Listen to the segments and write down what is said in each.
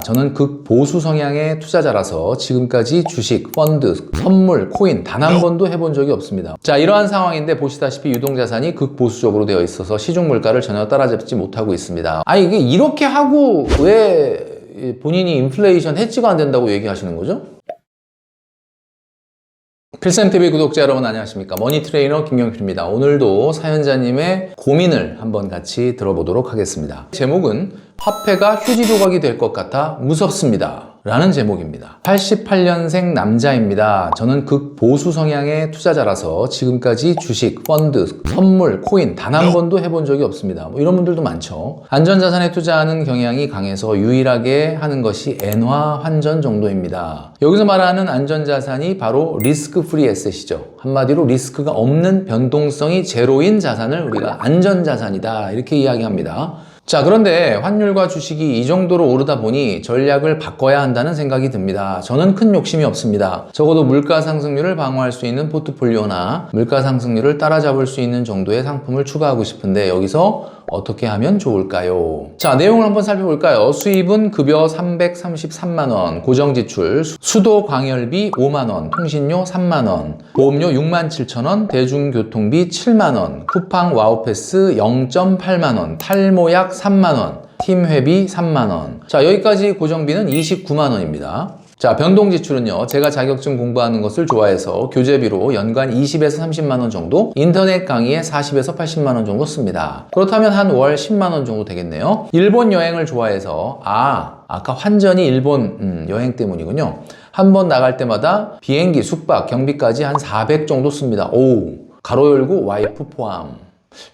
저는 극보수 성향의 투자자라서 지금까지 주식, 펀드, 선물, 코인 단 한 번도 해본 적이 없습니다. 자, 이러한 상황인데 보시다시피 유동자산이 극보수적으로 되어 있어서 시중 물가를 전혀 따라잡지 못하고 있습니다. 아니 이게 이렇게 하고 왜 본인이 인플레이션 해지가 안 된다고 얘기하시는 거죠? 필쌤TV 구독자 여러분 안녕하십니까? 머니트레이너 김경필입니다. 오늘도 사연자님의 고민을 한번 같이 들어보도록 하겠습니다. 제목은 화폐가 휴지 조각이 될 것 같아 무섭습니다 라는 제목입니다. 88년생 남자입니다. 저는 극보수 성향의 투자자라서 지금까지 주식, 펀드, 선물, 코인 단 한 번도 해본 적이 없습니다. 뭐 이런 분들도 많죠. 안전자산에 투자하는 경향이 강해서 유일하게 하는 것이 엔화 환전 정도입니다. 여기서 말하는 안전자산이 바로 리스크 프리 에셋이죠. 한마디로 리스크가 없는 변동성이 제로인 자산을 우리가 안전자산이다 이렇게 이야기합니다. 자, 그런데 환율과 주식이 이 정도로 오르다 보니 전략을 바꿔야 한다는 생각이 듭니다. 저는 큰 욕심이 없습니다. 적어도 물가 상승률을 방어할 수 있는 포트폴리오나 물가 상승률을 따라잡을 수 있는 정도의 상품을 추가하고 싶은데 여기서 어떻게 하면 좋을까요? 자, 내용을 한번 살펴볼까요? 수입은 급여 333만원, 고정지출, 수도 광열비 5만원, 통신료 3만원, 보험료 67,000원, 대중교통비 7만원, 쿠팡 와우패스 0.8만원, 탈모약 3만원, 팀회비 3만원. 자, 여기까지 고정비는 29만원입니다. 자, 변동지출은요, 제가 자격증 공부하는 것을 좋아해서 교재비로 연간 20에서 30만원 정도, 인터넷 강의에 40에서 80만원 정도 씁니다. 그렇다면 한 월 10만원 정도 되겠네요. 일본 여행을 좋아해서, 아까 환전이 일본 여행 때문이군요. 한 번 나갈 때마다 비행기, 숙박, 경비까지 한 400 정도 씁니다. 오, 가로 열고 와이프 포함.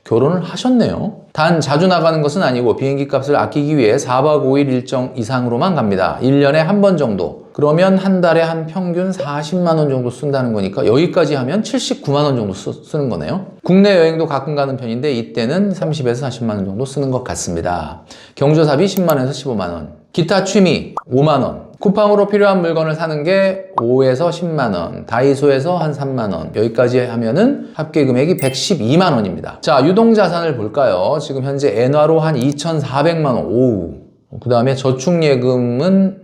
결혼을 하셨네요. 단 자주 나가는 것은 아니고 비행기 값을 아끼기 위해 4박 5일 일정 이상으로만 갑니다. 1년에 한 번 정도. 그러면 한 달에 한 평균 40만원 정도 쓴다는 거니까 여기까지 하면 79만원 정도 쓰는 거네요. 국내 여행도 가끔 가는 편인데 이때는 30에서 40만원 정도 쓰는 것 같습니다. 경조사비 10만원에서 15만원. 기타 취미 5만원. 쿠팡으로 필요한 물건을 사는 게 5에서 10만원, 다이소에서 한 3만원, 여기까지 하면은 합계 금액이 112만원입니다. 자, 유동자산을 볼까요? 지금 현재 엔화로 한 2,400만원, 오우. 그 다음에 저축예금은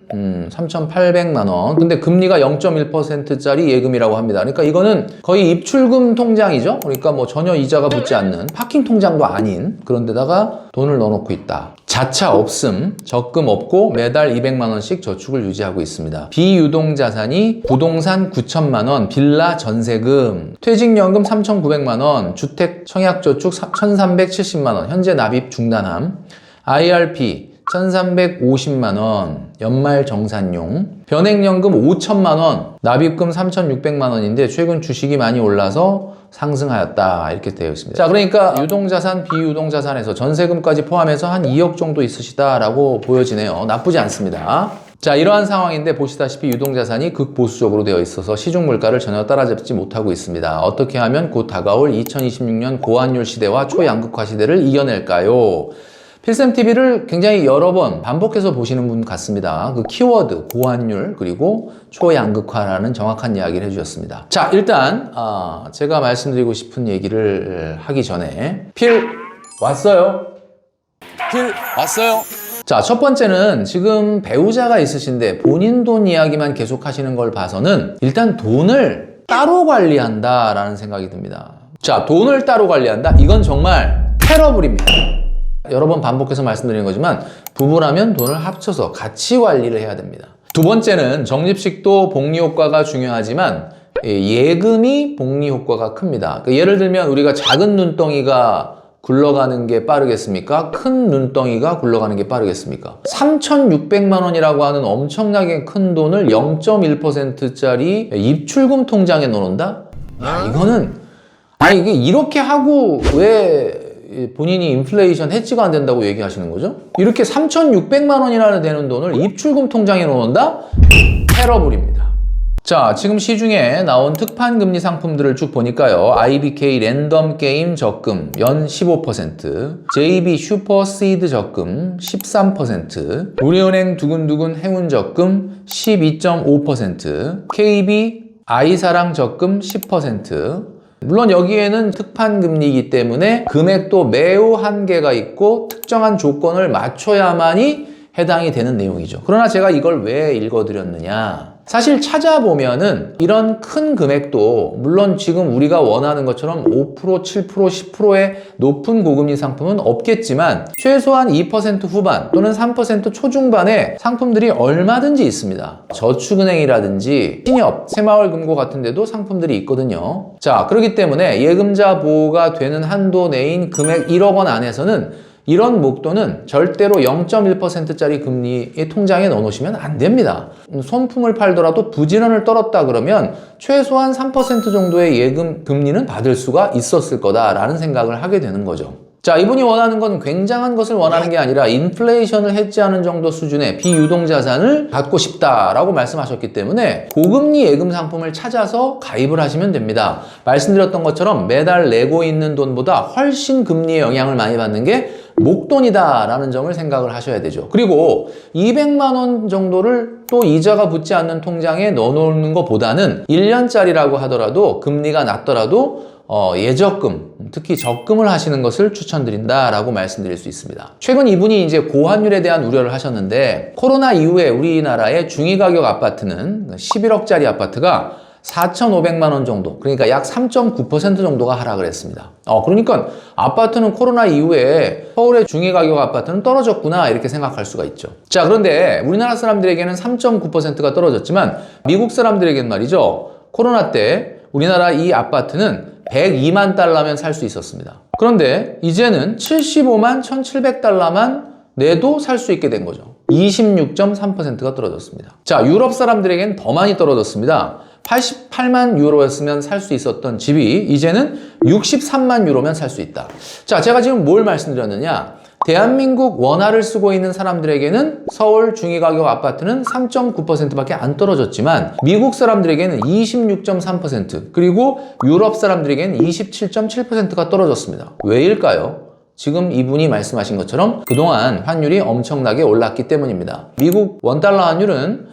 3,800만원. 근데 금리가 0.1%짜리 예금이라고 합니다. 그러니까 이거는 거의 입출금 통장이죠. 그러니까 뭐 전혀 이자가 붙지 않는 파킹 통장도 아닌 그런 데다가 돈을 넣어놓고 있다. 자차 없음, 적금 없고 매달 200만원씩 저축을 유지하고 있습니다. 비유동자산이 부동산 9천만원, 빌라 전세금, 퇴직연금 3,900만원, 주택 청약저축 1,370만원, 현재 납입 중단함, IRP 1,350만원, 연말 정산용, 변액연금 5천만원, 납입금 3,600만원인데 최근 주식이 많이 올라서 상승하였다 이렇게 되어 있습니다. 자, 그러니까 유동자산, 비유동자산에서 전세금까지 포함해서 한 2억 정도 있으시다라고 보여지네요. 나쁘지 않습니다. 자, 이러한 상황인데 보시다시피 유동자산이 극보수적으로 되어 있어서 시중 물가를 전혀 따라잡지 못하고 있습니다. 어떻게 하면 곧 다가올 2026년 고환율 시대와 초양극화 시대를 이겨낼까요? 필쌤TV를 굉장히 여러 번 반복해서 보시는 분 같습니다. 그 키워드, 고환율, 그리고 초양극화라는 정확한 이야기를 해주셨습니다. 자, 일단 제가 말씀드리고 싶은 얘기를 하기 전에 필 왔어요? 필 왔어요? 자, 첫 번째는 지금 배우자가 있으신데 본인 돈 이야기만 계속 하시는 걸 봐서는 일단 돈을 따로 관리한다라는 생각이 듭니다. 자, 돈을 따로 관리한다? 이건 정말 테러블입니다. 여러 번 반복해서 말씀드리는 거지만 부부라면 돈을 합쳐서 같이 관리를 해야 됩니다. 두 번째는 적립식도 복리 효과가 중요하지만 예금이 복리 효과가 큽니다. 예를 들면 우리가 작은 눈덩이가 굴러가는 게 빠르겠습니까? 큰 눈덩이가 굴러가는 게 빠르겠습니까? 3,600만 원이라고 하는 엄청나게 큰 돈을 0.1%짜리 입출금 통장에 넣어놓는다? 이거는 이게 이렇게 하고 왜 본인이 인플레이션 해지가 안 된다고 얘기하시는 거죠? 이렇게 3,600만 원이나 되는 돈을 입출금 통장에 넣는다? 테러블입니다. 자, 지금 시중에 나온 특판 금리 상품들을 쭉 보니까요. IBK 랜덤 게임 적금 연 15%, JB 슈퍼 시드 적금 13%, 우리은행 두근두근 행운 적금 12.5%, KB 아이사랑 적금 10%, 물론 여기에는 특판 금리이기 때문에 금액도 매우 한계가 있고 특정한 조건을 맞춰야만이 해당이 되는 내용이죠. 그러나 제가 이걸 왜 읽어드렸느냐? 사실 찾아보면은 이런 큰 금액도 물론 지금 우리가 원하는 것처럼 5%, 7%, 10%의 높은 고금리 상품은 없겠지만 최소한 2% 후반 또는 3% 초중반의 상품들이 얼마든지 있습니다. 저축은행이라든지 신협, 새마을금고 같은 데도 상품들이 있거든요. 자, 그렇기 때문에 예금자 보호가 되는 한도 내인 금액 1억 원 안에서는 이런 목돈은 절대로 0.1%짜리 금리의 통장에 넣어놓으시면 안 됩니다. 손품을 팔더라도 부지런을 떨었다 그러면 최소한 3% 정도의 예금 금리는 받을 수가 있었을 거다라는 생각을 하게 되는 거죠. 자, 이분이 원하는 건 굉장한 것을 원하는 게 아니라 인플레이션을 해지하는 정도 수준의 비유동자산을 갖고 싶다라고 말씀하셨기 때문에 고금리 예금 상품을 찾아서 가입을 하시면 됩니다. 말씀드렸던 것처럼 매달 내고 있는 돈보다 훨씬 금리의 영향을 많이 받는 게 목돈이다 라는 점을 생각을 하셔야 되죠. 그리고 200만 원 정도를 또 이자가 붙지 않는 통장에 넣어놓는 것보다는 1년짜리라고 하더라도 금리가 낮더라도 예적금, 특히 적금을 하시는 것을 추천드린다라고 말씀드릴 수 있습니다. 최근 이분이 이제 고환율에 대한 우려를 하셨는데 코로나 이후에 우리나라의 중위가격 아파트는 11억짜리 아파트가 4,500만 원 정도, 그러니까 약 3.9% 정도가 하락을 했습니다. 그러니까 아파트는 코로나 이후에 서울의 중위가격 아파트는 떨어졌구나 이렇게 생각할 수가 있죠. 자, 그런데 우리나라 사람들에게는 3.9%가 떨어졌지만 미국 사람들에게는 말이죠. 코로나 때 우리나라 이 아파트는 102만 달러면 살 수 있었습니다. 그런데 이제는 75만 1,700달러만 내도 살 수 있게 된 거죠. 26.3%가 떨어졌습니다. 자, 유럽 사람들에게는 더 많이 떨어졌습니다. 88만 유로였으면 살 수 있었던 집이 이제는 63만 유로면 살 수 있다. 자, 제가 지금 뭘 말씀드렸느냐? 대한민국 원화를 쓰고 있는 사람들에게는 서울 중위가격 아파트는 3.9%밖에 안 떨어졌지만 미국 사람들에게는 26.3% 그리고 유럽 사람들에게는 27.7%가 떨어졌습니다. 왜일까요? 지금 이분이 말씀하신 것처럼 그동안 환율이 엄청나게 올랐기 때문입니다. 미국 원달러 환율은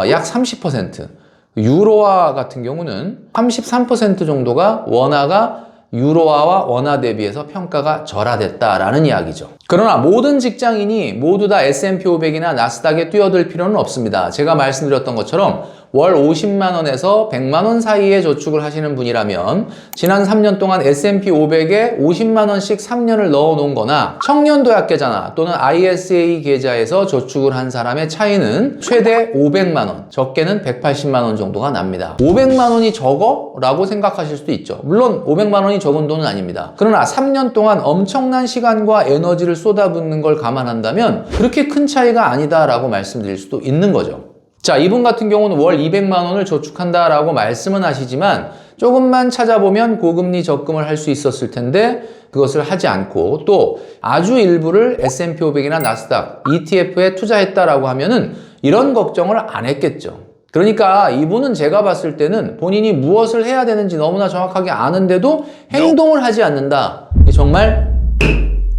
약 30%, 유로화 같은 경우는 33% 정도가 원화가 유로화와 원화 대비해서 평가가 절하됐다라는 이야기죠. 그러나 모든 직장인이 모두 다 S&P 500이나 나스닥에 뛰어들 필요는 없습니다. 제가 말씀드렸던 것처럼 월 50만 원에서 100만 원 사이에 저축을 하시는 분이라면 지난 3년 동안 S&P 500에 50만 원씩 3년을 넣어 놓은 거나 청년도약 계좌나 또는 ISA 계좌에서 저축을 한 사람의 차이는 최대 500만 원, 적게는 180만 원 정도가 납니다. 500만 원이 적어? 라고 생각하실 수도 있죠. 물론 500만 원이 적은 돈은 아닙니다. 그러나 3년 동안 엄청난 시간과 에너지를 쏟아붓는 걸 감안한다면 그렇게 큰 차이가 아니다라고 말씀드릴 수도 있는 거죠. 자, 이분 같은 경우는 월 200만 원을 저축한다라고 말씀은 하시지만 조금만 찾아보면 고금리 적금을 할 수 있었을 텐데 그것을 하지 않고 또 아주 일부를 S&P 500이나 나스닥, ETF에 투자했다라고 하면은 이런 걱정을 안 했겠죠. 그러니까 이분은 제가 봤을 때는 본인이 무엇을 해야 되는지 너무나 정확하게 아는데도 행동을 하지 않는다. 정말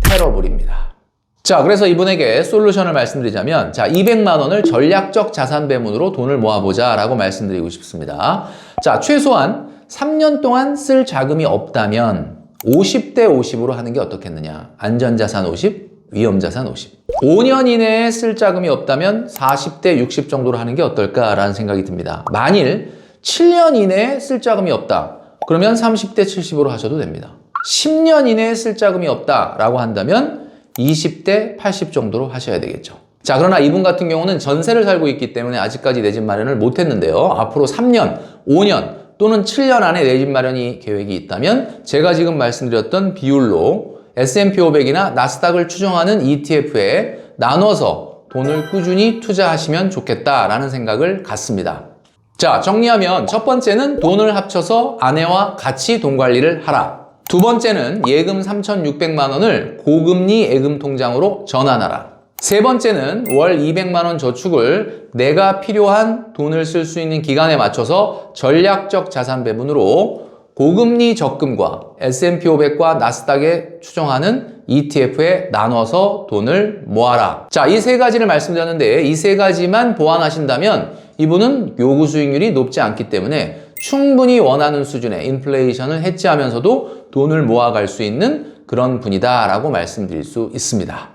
테러블입니다. 자, 그래서 이분에게 솔루션을 말씀드리자면 자, 200만 원을 전략적 자산 배분으로 돈을 모아보자 라고 말씀드리고 싶습니다. 자, 최소한 3년 동안 쓸 자금이 없다면 50대 50으로 하는 게 어떻겠느냐. 안전자산 50, 위험자산 50. 5년 이내에 쓸 자금이 없다면 40대 60 정도로 하는 게 어떨까라는 생각이 듭니다. 만일 7년 이내에 쓸 자금이 없다. 그러면 30대 70으로 하셔도 됩니다. 10년 이내에 쓸 자금이 없다라고 한다면 20대 80 정도로 하셔야 되겠죠. 자, 그러나 이분 같은 경우는 전세를 살고 있기 때문에 아직까지 내 집 마련을 못 했는데요. 앞으로 3년, 5년 또는 7년 안에 내 집 마련이 계획이 있다면 제가 지금 말씀드렸던 비율로 S&P 500이나 나스닥을 추정하는 ETF에 나눠서 돈을 꾸준히 투자하시면 좋겠다라는 생각을 갖습니다. 자, 정리하면 첫 번째는 돈을 합쳐서 아내와 같이 돈 관리를 하라. 두 번째는 예금 3,600만 원을 고금리 예금 통장으로 전환하라. 세 번째는 월 200만 원 저축을 내가 필요한 돈을 쓸 수 있는 기간에 맞춰서 전략적 자산 배분으로 고금리 적금과 S&P 500과 나스닥에 추정하는 ETF에 나눠서 돈을 모아라. 자, 이 세 가지를 말씀드렸는데 이 세 가지만 보완하신다면 이분은 요구 수익률이 높지 않기 때문에 충분히 원하는 수준의 인플레이션을 해지하면서도 돈을 모아갈 수 있는 그런 분이다라고 말씀드릴 수 있습니다.